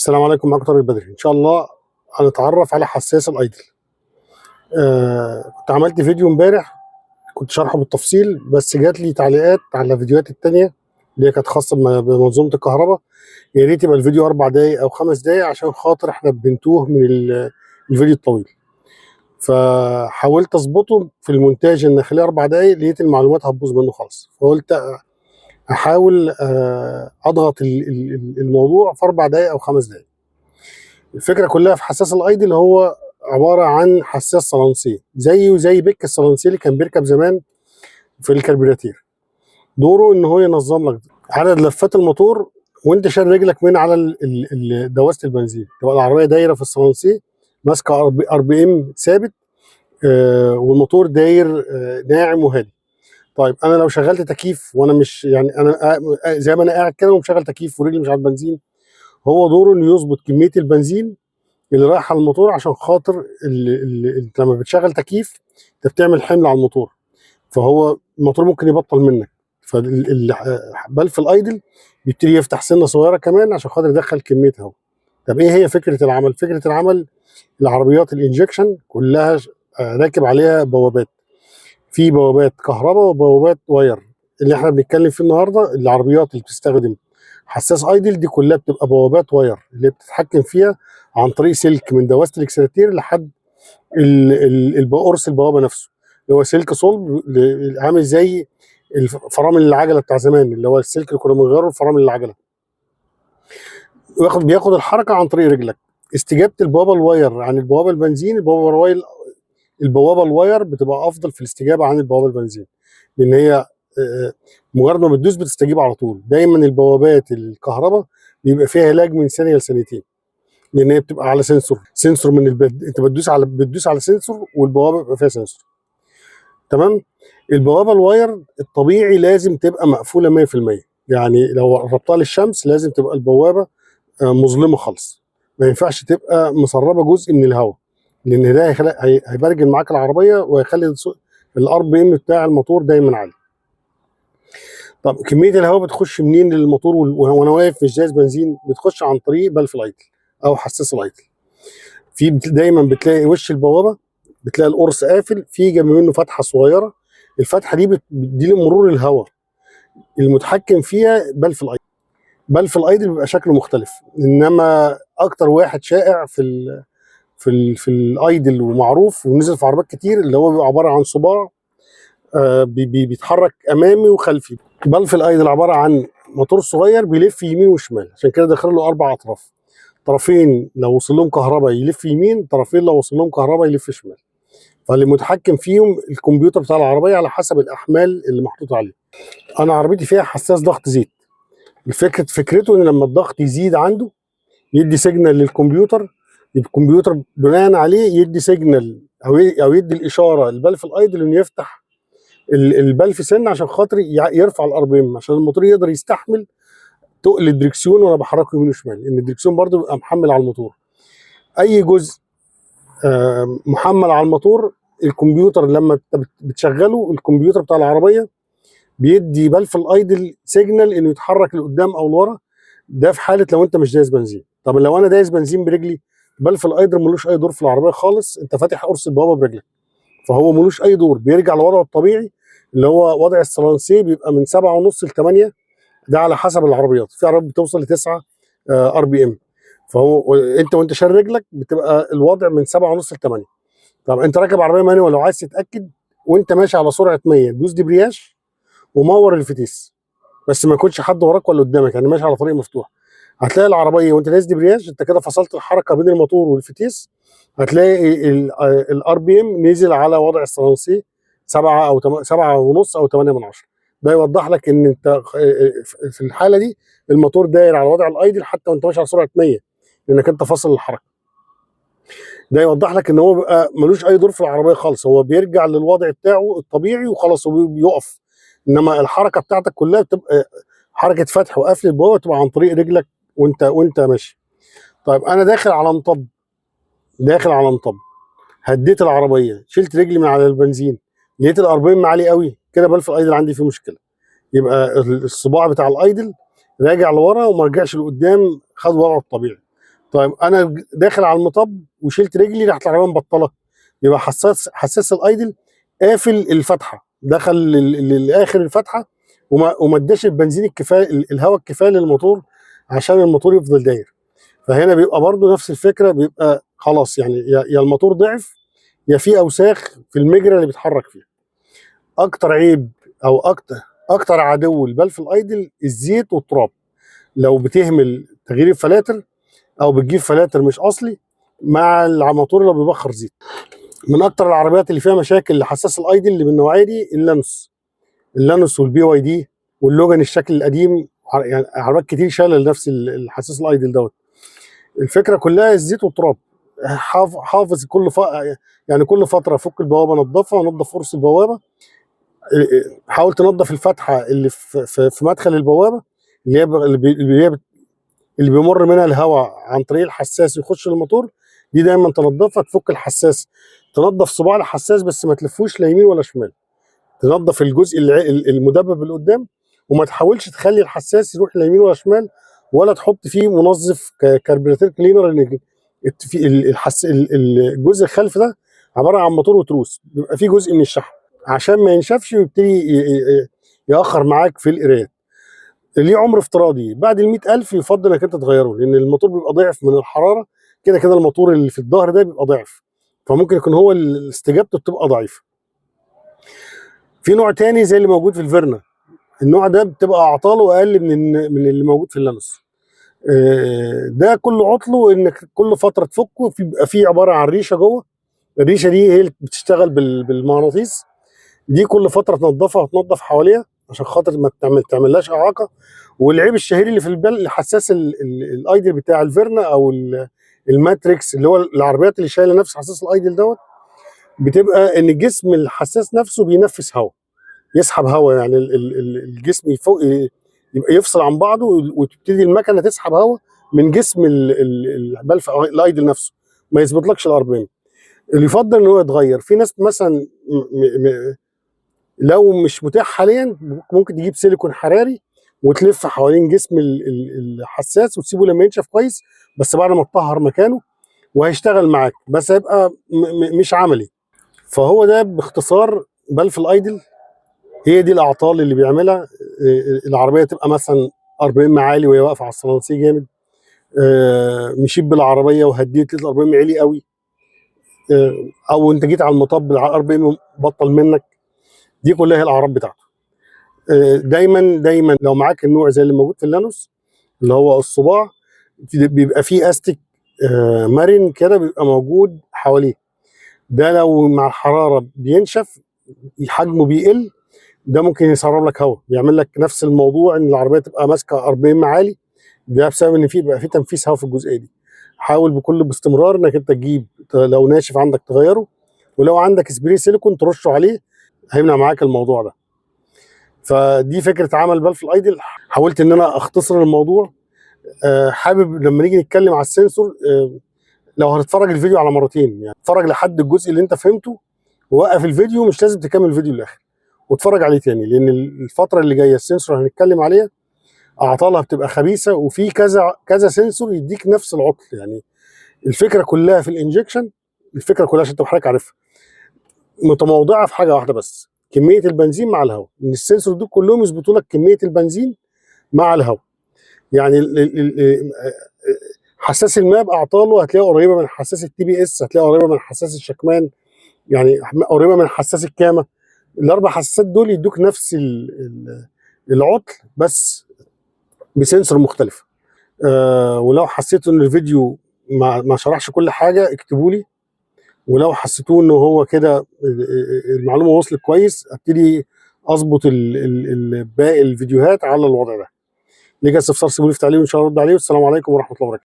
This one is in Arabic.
السلام عليكم، معاكم طارق البدري. ان شاء الله هنتعرف على حساس الايدل. كنت عملت فيديو امبارح كنت شارحه بالتفصيل، بس جات لي تعليقات على الفيديوهات التانية اللي هي كانت خاصه بمنظومه الكهرباء. يا ريت يبقى الفيديو 4 دقايق او 5 دقايق عشان خاطر احنا بنتوه من الفيديو الطويل. فحاولت اظبطه في المونتاج ان اخليه 4 دقايق، لقيت المعلومات هتبوظ منه خالص، فقلت احاول اضغط الموضوع في 4 دقايق او 5 دقايق. الفكره كلها في حساس الايدل هو عباره عن حساس صلانسيه زيه زي بيك الصلانسيه اللي كان بيركب زمان في الكربيراتير. دوره ان هو ينظم لك عدد لفات الموتور وانت شايل رجلك من على دواسه البنزين. تبقى العربيه دايره في الصلانسيه ماسكه ار بي ام ثابت، والموتور داير ناعم وهادي. طيب انا لو شغلت تكييف وانا مش يعني انا زي ما انا قاعد كده ومشغل تكييف ورجلي مش على البنزين، هو دوره انه يظبط كميه البنزين اللي رايح على الموتور، عشان خاطر انت لما بتشغل تكييف انت بتعمل حمل على الموتور، فهو الموتور ممكن يبطل منك. بل في الايدل بيبتدي يفتح سنه صغيره كمان عشان خاطر يدخل كميه هواء. طب ايه هي فكره العمل؟ فكره العمل العربيات الانجكشن كلها راكب عليها بوابات، في بوابات كهرباء وبوابات واير. اللي احنا بنتكلم فيه النهارده العربيات اللي بتستخدم حساس ايدل دي كلها بتبقى بوابات واير اللي بتتحكم فيها عن طريق سلك من دواسه الاكسلاتير لحد قرص البوابه نفسه، اللي هو سلك صلب عامل زي فرامل العجله بتاع زمان، اللي هو السلك اللي كنا بنغيره فرامل العجله. بياخد الحركه عن طريق رجلك. استجابه البوابه الواير عن البوابه البنزين، البوابه الواير بتبقى افضل في الاستجابه عن البوابه البنزين، لان هي مجرد ما بتدوس بتستجيب على طول. دايما البوابات الكهرباء بيبقى فيها لاج من ثانيه لثانيتين، لان هي بتبقى على سنسور من انت بتدوس على سنسور، والبوابه بيبقى فيها سنسور. تمام. البوابه الواير الطبيعي لازم تبقى مقفوله 100%، يعني لو ربطها للشمس لازم تبقى البوابه مظلمه خالص، ما ينفعش تبقى مسربه جزء من الهواء، لان ده هيبرجل معاك العربيه وهيخلي الار بي ام بتاع الموتور دايما عالي. طب كميه الهواء بتخش منين للموتور وانا واقف مش جايز بنزين؟ بتخش عن طريق بلف الايدل او حساس الايدل. دايما بتلاقي وش البوابه، بتلاقي القرص قافل، في جنب منه فتحه صغيره، الفتحه دي لمرور الهواء المتحكم فيها بلف الايدل. بلف الايدل بيبقى شكله مختلف، انما اكتر واحد شائع في الايدل ومعروف ونزل في عربيات كتير اللي هو بيبقى عباره عن صباع بيتحرك امامي وخلفي. بلف الايدل عباره عن موتور صغير بيلف يمين وشمال، عشان كده داخل له 4 اطراف. طرفين لو وصل لهم كهرباء يلف يمين، طرفين لو وصل لهم كهرباء يلف شمال. فاللي متحكم فيهم الكمبيوتر بتاع العربيه على حسب الاحمال اللي محطوطه عليه. انا عربيتي فيها حساس ضغط زيت. فكرته ان لما الضغط يزيد عنده يدي سيجنال للكمبيوتر، الكمبيوتر بناء عليه يدي سيجنال او يدي الاشاره لبلف الايدل انه يفتح البلف سن عشان خاطر يرفع الار بي ام، عشان الموتور يقدر يستحمل تقل الدركسيون وانا بحركه يمين وشمال، لان الدركسيون برضه بيبقى محمل على الموتور. اي جزء محمل على الموتور الكمبيوتر لما بتشغله، الكمبيوتر بتاع العربيه بيدي بلف الايدل سيجنال انه يتحرك لقدام او لورا. ده في حاله لو انت مش دايس بنزين. طب لو انا دايس بنزين برجلي، بلف الايدل ملوش اي دور في العربيه خالص، انت فاتح قرص البوابه برجلك، فهو ملوش اي دور، بيرجع لوضعه الطبيعي اللي هو وضع الصلانسيه، بيبقى من 7.5 ل 8، ده على حسب العربيات. في عربيات بتوصل ل 9 ار بي ام، فهو انت وانت شايل رجلك بتبقى الوضع من 7.5 ل 8. طب انت راكب عربيه مانيوال، لو عايز تتاكد وانت ماشي على سرعه 100 دوس دبرياج ومور الفتيس، بس ما يكونش حد وراك ولا قدامك، يعني ماشي على طريق مفتوح. هتلاقي العربيه وانت دايس دبرياج انت كده فصلت الحركه بين الموتور والفتيس، هتلاقي الار بي ام نزل على وضع الصلانسيه 7 او 7.5 او 8 من 10. ده يوضح لك ان انت في الحاله دي الموتور داير على وضع الايدل حتى وانت ماشي على سرعه 100، لانك انت فاصل الحركه. ده يوضح لك ان هو بيبقى ملوش اي دور في العربيه خالص، هو بيرجع للوضع بتاعه الطبيعي وخلاص وبيقف. انما الحركه بتاعتك كلها بتبقى حركه فتح وقفل البوابه، بتبقى عن طريق رجلك وانت ماشي. طيب انا داخل على مطب، هديت العربيه، شلت رجلي من على البنزين، لقيت الار بي ام عالي قوي كده، بلف الايدل عندي فيه مشكله. يبقى الصباع بتاع الايدل راجع لورا وما رجعش لقدام، خد وضعه الطبيعي. طيب انا داخل على المطب وشلت رجلي راحت العربيه مبطله، يبقى حساس الايدل قافل الفتحه، دخل لاخر الفتحه وما اداش البنزين الكفايه، الهواء الكفايه للموتور عشان الموتور يفضل داير. فهنا بيبقى برضو نفس الفكره، بيبقى خلاص يعني يا الموتور ضعف يا في اوساخ في المجرى اللي بيتحرك فيها. اكتر عيب او اكتر عدو البلف الايدل الزيت والتراب. لو بتهمل تغيير الفلاتر او بتجيب فلاتر مش اصلي مع الموتور اللي بيبخر زيت. من اكتر العربيات اللي فيها مشاكل لحساس الايدل اللي من النوعيه دي اللانوس والبي واي دي واللوجان الشكل القديم، يعني عربيات كتير شايله لنفس الحساس الايدل دوت. الفكره كلها الزيت والتراب. حافظ يعني كل فتره فك البوابه نظفها، نظف قرص البوابه، حاول تنظف الفتحه اللي في مدخل البوابه اللي بيمر منها الهواء عن طريق الحساس يخش الموتور، دي دايما تنظفها. تفك الحساس، تنظف صباع الحساس بس ما تلفوش لا يمين ولا شمال، تنظف الجزء المدبب اللي قدام، وما تحاولش تخلي الحساس يروح لا يمين ولا شمال، ولا تحط فيه منظف كاربيراتير كلينر. لان الجزء الخلفي ده عباره عن موتور وتروس، بيبقى فيه جزء من الشحم، عشان ما ينشفش ويبتدي يأخر معاك في القرايات. ليه عمر افتراضي بعد ال 100,000 يفضل انك انت تغيره، لان الموتور بيبقى ضعف من الحراره. كده كده الموتور اللي في الظهر ده بيبقى ضعف، فممكن يكون هو استجابته بتبقى ضعيفه. في نوع تاني زي اللي موجود في الفيرنا، النوع ده بتبقى اعطاله اقل من اللي موجود في اللانوس. ده كل عطله انك كل فتره تفكه، بيبقى فيه عباره عن ريشه جوه. الريشه دي هي اللي بتشتغل بالمغناطيس، دي كل فتره تنظفها وتنظف حواليها عشان خاطر ما تعملهاش اعاقه. والعيب الشهير اللي في البال حساس الايدل بتاع الفيرنا او الماتريكس، اللي هو العربيات اللي شايله نفس حساس الايدل دوت، بتبقى ان جسم الحساس نفسه بينفس هواء، يسحب هواء، يعني الجسم فوق يبقى يفصل عن بعضه، وتبتدي المكنه تسحب هواء من جسم البلف الايدل نفسه، ما يثبتلكش الار بي ام. اللي يفضل ان هو يتغير. في ناس مثلا لو مش متاح حاليا ممكن تجيب سيليكون حراري وتلف حوالين جسم الحساس وتسيبه لما ينشف كويس، بس بعد ما تطهر مكانه وهيشتغل معاك، بس هيبقى مش عملي. فهو ده باختصار بلف الايدل. هي دي الاعطال اللي بيعملها. العربيه تبقى مثلا 40 عالي وهي واقفه على الصلانسي جامد، مشيت بالعربيه وهديت ال 40 عالي قوي، او انت جيت على المطب ال 40 بطل منك. دي كلها هي الاعراض بتاعته. دايما لو معاك النوع زي اللي موجود في اللانوس اللي هو الصباع، بيبقى فيه استك مرن كده بيبقى موجود حواليه، ده لو مع الحراره بينشف حجمه بيقل، ده ممكن يسرب لك هواء، يعمل لك نفس الموضوع ان العربيه تبقى ماسكه 40 معالي. ده بسبب ان بيبقى في تنفيس هواء في الجزئيه دي. حاول باستمرار انك انت تجيب، لو ناشف عندك تغيره، ولو عندك سبراي سيليكون ترشه عليه، هيمنع معاك الموضوع ده. فدي فكره عمل بلف الايدل. حاولت ان انا اختصر الموضوع. حابب لما نيجي نتكلم على السنسور، لو هتتفرج الفيديو على مرتين، يعني اتفرج لحد الجزء اللي انت فهمته ووقف الفيديو، مش لازم تكمل الفيديو للاخر، واتفرج عليه تاني، لان الفتره اللي جايه السنسور هنتكلم عليها اعطالها بتبقى خبيثه، وفي كذا سنسور يديك نفس العطل. يعني الفكره كلها في الانجكشن، الفكره كلها عشان تبقى حضرتك عارفها متموضعه في حاجه واحده بس، كميه البنزين مع الهواء. ان السنسور دول كلهم يظبطوا لك كميه البنزين مع الهواء. يعني حساس الماب اعطاله هتلاقيها قريبه من حساس التي بي اس، هتلاقيها قريبه من حساس الشكمان، يعني قريبه من حساس الكامه. الاربع حساسات دول يدوك نفس العطل بس بسنسور مختلف. ولو حسيتوا ان الفيديو ما شرحش كل حاجه اكتبوا لي، ولو حسيتوه انه هو كده المعلومه وصلت كويس، ابتدي اظبط باقي الفيديوهات على الوضع ده. ليك استفسار سيبوا لي في تعليق وان شاء الله ارد عليه. والسلام عليكم ورحمه الله وبركاته.